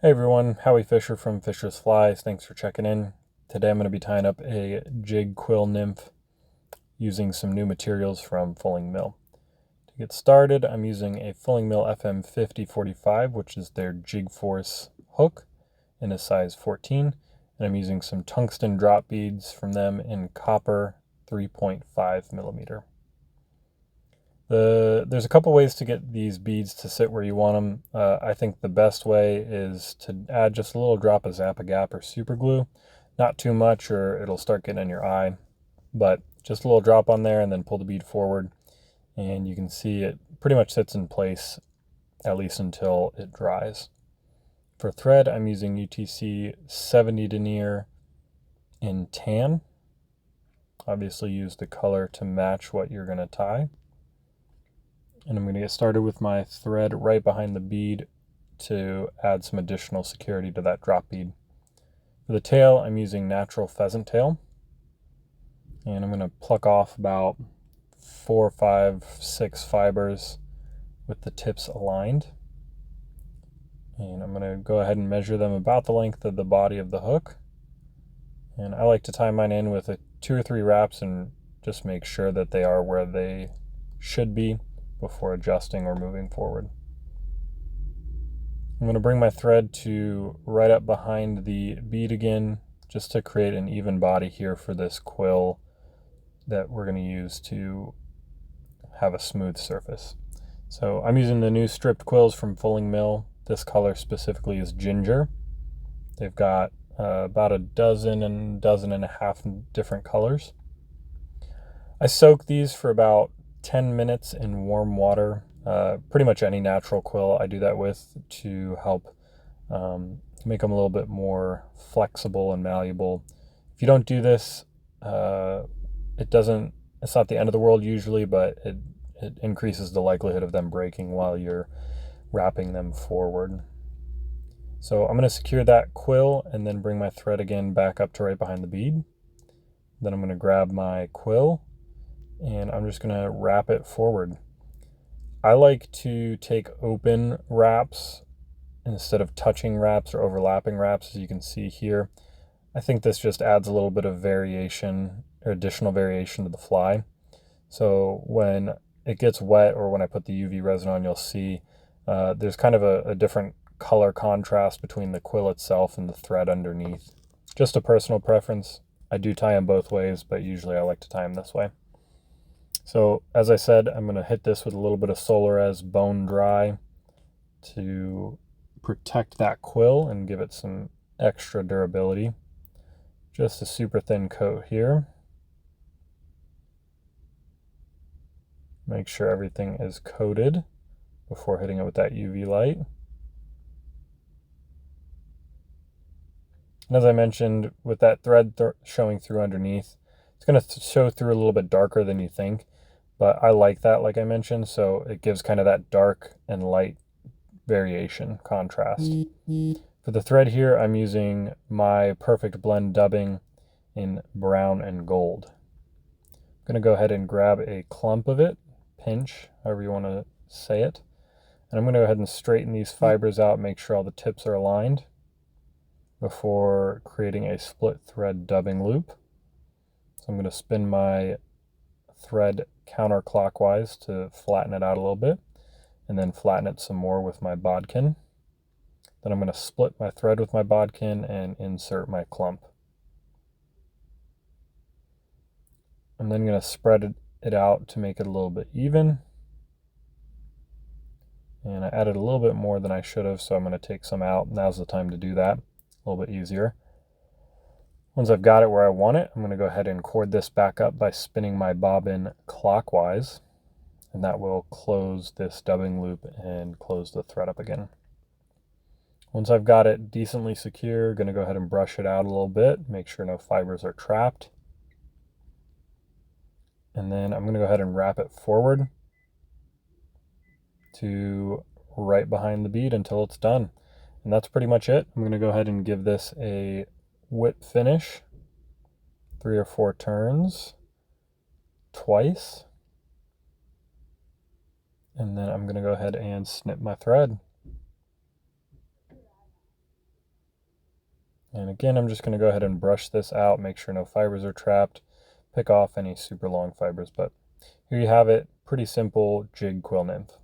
Hey everyone, Howie Fischer from Fisher's Flies. Thanks for checking in. Today I'm going to be tying up a Jig Quill Nymph using some new materials from Fulling Mill. To get started, I'm using a Fulling Mill FM 5045, which is their Jig Force hook in a size 14, and I'm using some tungsten drop beads from them in copper 3.5 millimeter. There's a couple ways to get these beads to sit where you want them. I think the best way is to add just a little drop of Zap-A-Gap or super glue. Not too much or it'll start getting in your eye, but just a little drop on there and then pull the bead forward. And you can see it pretty much sits in place, at least until it dries. For thread, I'm using UTC 70 denier in tan. Obviously use the color to match what you're going to tie. And I'm going to get started with my thread right behind the bead to add some additional security to that drop bead. For the tail, I'm using natural pheasant tail. And I'm going to pluck off about 4, 5, 6 fibers with the tips aligned. And I'm going to go ahead and measure them about the length of the body of the hook. And I like to tie mine in with 2 or 3 wraps and just make sure that they are where they should be before adjusting or moving forward. I'm going to bring my thread to right up behind the bead again, just to create an even body here for this quill that we're going to use to have a smooth surface. So I'm using the new stripped quills from Fulling Mill. This color specifically is ginger. They've got about a dozen and a half different colors. I soak these for about 10 minutes in warm water. Pretty much any natural quill I do that with to help make them a little bit more flexible and malleable. If you don't do this, it's not the end of the world usually, but it increases the likelihood of them breaking while you're wrapping them forward. So I'm going to secure that quill and then bring my thread again back up to right behind the bead. Then I'm going to grab my quill and I'm just going to wrap it forward. I like to take open wraps instead of touching wraps or overlapping wraps, as you can see here. I think this just adds a little bit of variation or additional variation to the fly. So when it gets wet or when I put the UV resin on, you'll see there's kind of a different color contrast between the quill itself and the thread underneath. Just a personal preference. I do tie them both ways, but usually I like to tie them this way. So as I said, I'm going to hit this with a little bit of Solarez Bone Dry to protect that quill and give it some extra durability. Just a super thin coat here. Make sure everything is coated before hitting it with that UV light. And as I mentioned, with that thread showing through underneath, it's going to show through a little bit darker than you think. But I like that, like I mentioned, so it gives kind of that dark and light variation contrast. For the thread here, I'm using my Perfect Blend dubbing in brown and gold. I'm going to go ahead and grab a clump of it, pinch, however you want to say it. And I'm going to go ahead and straighten these fibers out, make sure all the tips are aligned before creating a split thread dubbing loop. So I'm going to spin my thread counterclockwise to flatten it out a little bit, and then flatten it some more with my bodkin. Then I'm going to split my thread with my bodkin and insert my clump. I'm then going to spread it out to make it a little bit even. And I added a little bit more than I should have, so I'm going to take some out. Now's the time to do that. A little bit easier. Once I've got it where I want it, I'm going to go ahead and cord this back up by spinning my bobbin clockwise, and that will close this dubbing loop and close the thread up again. Once I've got it decently secure, I'm going to go ahead and brush it out a little bit, make sure no fibers are trapped. And then I'm going to go ahead and wrap it forward to right behind the bead until it's done. And that's pretty much it. I'm going to go ahead and give this a whip finish, 3 or 4 turns, twice. And then I'm going to go ahead and snip my thread. And again, I'm just going to go ahead and brush this out, make sure no fibers are trapped, pick off any super long fibers. But here you have it, pretty simple jig quill nymph.